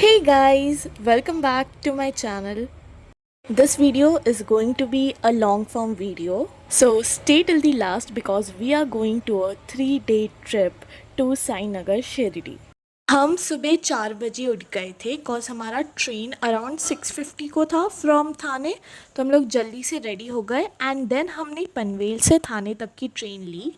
Hey guys, welcome back to my channel. This video is going to be a long form video. So stay till the last because we are going to a 3-day trip to Sainagar Shirdi. हम सुबह 4 बजे उठ गए थे cause हमारा train around 6:50 को था from थाने। तो हम लोग जल्दी से रेडी हो गए एंड देन हमने पनवेल से थाने तक की ट्रेन ली।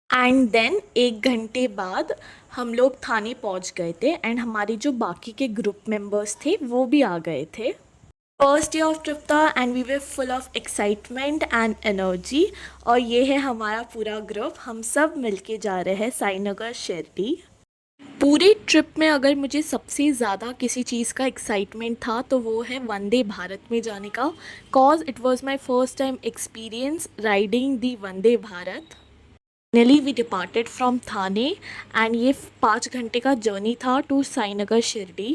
एंड देन 1 घंटे बाद हम लोग थाने पहुंच गए थे एंड हमारे जो बाकी के ग्रुप मेंबर्स थे वो भी आ गए थे। फर्स्ट डे ऑफ ट्रिप था and we were full of excitement and energy. और ये है हमारा पूरा ग्रुप, हम सब मिलके जा रहे हैं साईनगर शिरडी। पूरे ट्रिप में अगर मुझे सबसे ज़्यादा किसी चीज़ का एक्साइटमेंट था तो वो है वंदे भारत में जाने का, cause it was my first time experience riding the Vande Bharat. Finally we departed from Thane and ये 5 घंटे का जर्नी था टू साईनगर शिरडी।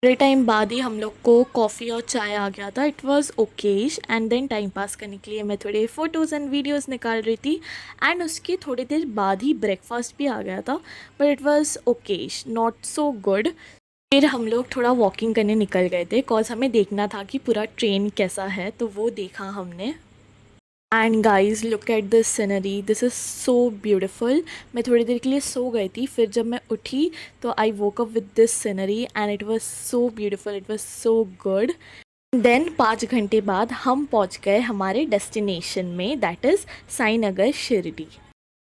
थोड़े टाइम बाद ही हम लोग को कॉफ़ी और चाय आ गया था। It was okayish and then time pass करने के लिए मैं थोड़े फ़ोटोज़ एंड वीडियोस निकाल रही थी एंड उसके थोड़ी देर बाद ही ब्रेकफास्ट भी आ गया था, but it was Okesh, not so good. फिर हम लोग थोड़ा वॉकिंग करने निकल गए थे कॉज हमें देखना था कि पूरा ट्रेन कैसा है, तो वो देखा हमने। And guys look at this scenery, this is so beautiful. मैं थोड़ी देर के लिए सो गई थी, फिर जब मैं उठी तो I woke up with this scenery and it was so beautiful, it was so good. Then 5 घंटे बाद हम पहुंच गए हमारे डेस्टिनेशन में, दैट इज़ साईनगर शिरडी।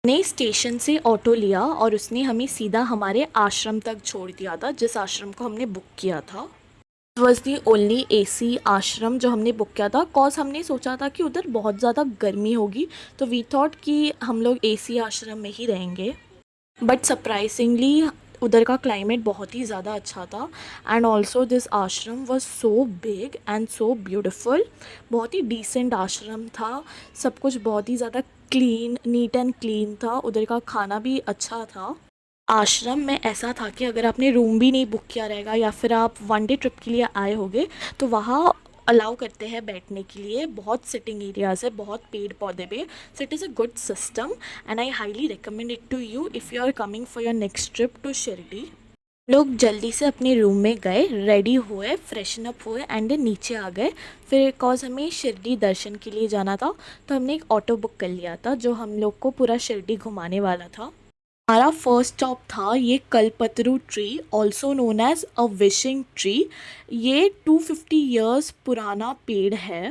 ने स्टेशन से ऑटो लिया और उसने हमें सीधा हमारे आश्रम तक छोड़ दिया था, जिस आश्रम को हमने बुक किया था। वॉज दी ओनली एसी आश्रम जो हमने बुक किया था, कॉज हमने सोचा था कि उधर बहुत ज़्यादा गर्मी होगी, तो वी थॉट कि हम लोग एसी आश्रम में ही रहेंगे। बट सरप्राइजिंगली उधर का क्लाइमेट बहुत ही ज़्यादा अच्छा था एंड ऑल्सो दिस आश्रम was so big and so beautiful. बहुत ही डिसेंट आश्रम था, सब कुछ बहुत ही ज़्यादा क्लीन, नीट एंड क्लीन था। उधर का खाना भी अच्छा था। आश्रम में ऐसा था कि अगर आपने रूम भी नहीं बुक किया रहेगा या फिर आप वन डे ट्रिप के लिए आए होगे तो वहाँ अलाउ करते हैं बैठने के लिए, बहुत सिटिंग एरियाज़ है, बहुत पेड़ पौधे भी। So it is a good system and I highly recommend it to you if you are coming for your next trip to Shirdi. लोग जल्दी से अपने रूम में गए, रेडी हुए, फ्रेशन अप हुए एंड नीचे आ गए। फिर कॉज हमें शिरडी दर्शन के लिए जाना था तो हमने एक ऑटो बुक कर लिया था जो हम लोग को पूरा शिरडी घुमाने वाला था। हमारा फर्स्ट स्टॉप था ये Kalpataru tree, also known as a wishing tree. ये 250 ईयर्स पुराना पेड़ है।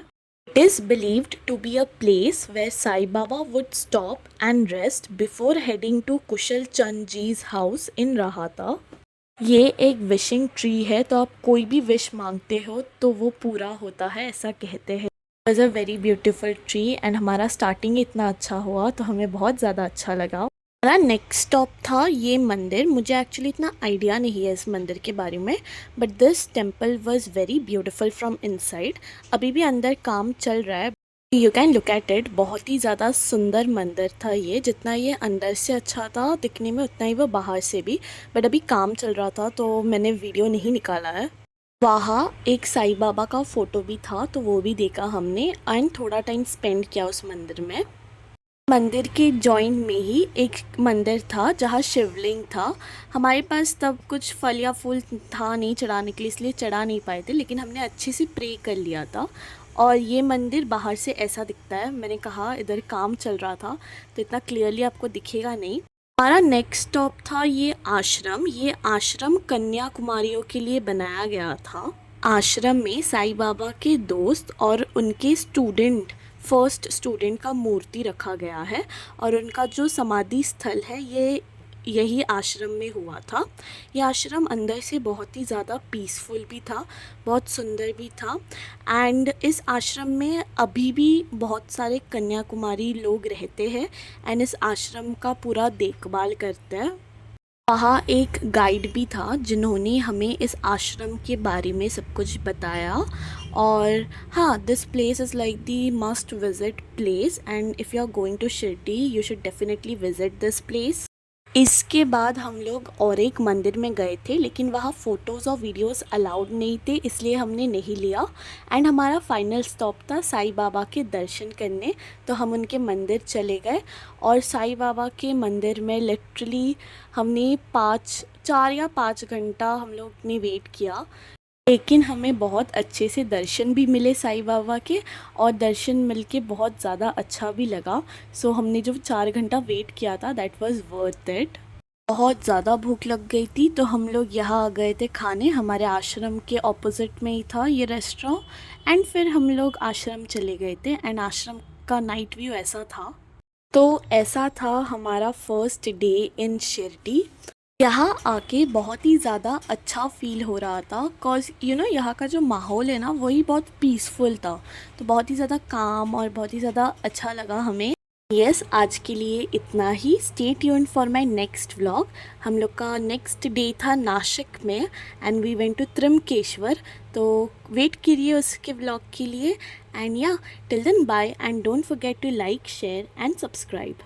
It is believed to be a place where Sai Baba would stop and rest before heading to Kushal Chand ji's house in Rahata. ये एक विशिंग ट्री है, तो आप कोई भी विश मांगते हो तो वो पूरा होता है, ऐसा कहते हैं। It was a very beautiful tree and हमारा स्टार्टिंग इतना अच्छा हुआ तो हमें बहुत ज़्यादा अच्छा लगा। हमारा नेक्स्ट स्टॉप था ये मंदिर। मुझे एक्चुअली इतना आइडिया नहीं है इस मंदिर के बारे में, but this temple was very beautiful from inside. अभी भी अंदर काम चल रहा है, you can look at it. बहुत ही ज़्यादा सुंदर मंदिर था ये, जितना ये अंदर से अच्छा था दिखने में उतना ही वो बाहर से भी। बट अभी काम चल रहा था तो मैंने वीडियो नहीं निकाला है। वहाँ एक साईं बाबा का फ़ोटो भी था तो वो भी देखा हमने एंड थोड़ा टाइम स्पेंड किया उस मंदिर में। मंदिर के जॉइंट में ही एक मंदिर था जहाँ शिवलिंग था। हमारे पास तब कुछ फल या फूल था नहीं चढ़ाने के लिए, इसलिए चढ़ा नहीं पाए थे, लेकिन हमने अच्छे से प्रे कर लिया था। और ये मंदिर बाहर से ऐसा दिखता है। मैंने कहा इधर काम चल रहा था तो इतना क्लियरली आपको दिखेगा नहीं। हमारा नेक्स्ट स्टॉप था ये आश्रम। ये आश्रम कन्याकुमारियों के लिए बनाया गया था। आश्रम में साईं बाबा के दोस्त और उनके स्टूडेंट, फर्स्ट स्टूडेंट का मूर्ति रखा गया है और उनका जो समाधि स्थल है ये यही आश्रम में हुआ था। ये आश्रम अंदर से बहुत ही ज़्यादा पीसफुल भी था, बहुत सुंदर भी था एंड इस आश्रम में अभी भी बहुत सारे कन्याकुमारी लोग रहते हैं एंड इस आश्रम का पूरा देखभाल करते हैं। वहाँ एक गाइड भी था जिन्होंने हमें इस आश्रम के बारे में सब कुछ बताया। और हाँ, this place is like the must visit place and if you are going to Shirdi you should definitely visit this place. इसके बाद हम लोग और एक मंदिर में गए थे, लेकिन वहाँ फ़ोटोज़ और वीडियोस अलाउड नहीं थे इसलिए हमने नहीं लिया। एंड हमारा फाइनल स्टॉप था साईं बाबा के दर्शन करने, तो हम उनके मंदिर चले गए। और साईं बाबा के मंदिर में लिटरली हमने 5 4 या 5 घंटा हम लोग ने वेट किया, लेकिन हमें बहुत अच्छे से दर्शन भी मिले साईं बाबा के, और दर्शन मिलके बहुत ज़्यादा अच्छा भी लगा। सो हमने जो 4 घंटा वेट किया था दैट वाज वर्थ इट। बहुत ज़्यादा भूख लग गई थी तो हम लोग यहाँ आ गए थे खाने। हमारे आश्रम के ऑपोजिट में ही था ये रेस्टोरेंट, एंड फिर हम लोग आश्रम चले गए थे, एंड आश्रम का नाइट व्यू ऐसा था। तो ऐसा था हमारा फर्स्ट डे इन शिरडी। यहाँ आके बहुत ही ज़्यादा अच्छा फील हो रहा था, कॉज यहाँ का जो माहौल है ना वही बहुत पीसफुल था, तो बहुत ही ज़्यादा काम और बहुत ही ज़्यादा अच्छा लगा हमें। यस, आज के लिए इतना ही। Stay tuned for my next vlog. हम लोग का नेक्स्ट डे था नासिक में, and we went to Trimbakeshwar, तो वेट करिए उसके व्लॉग के लिए। And yeah, till then bye, and don't forget to like, share and subscribe.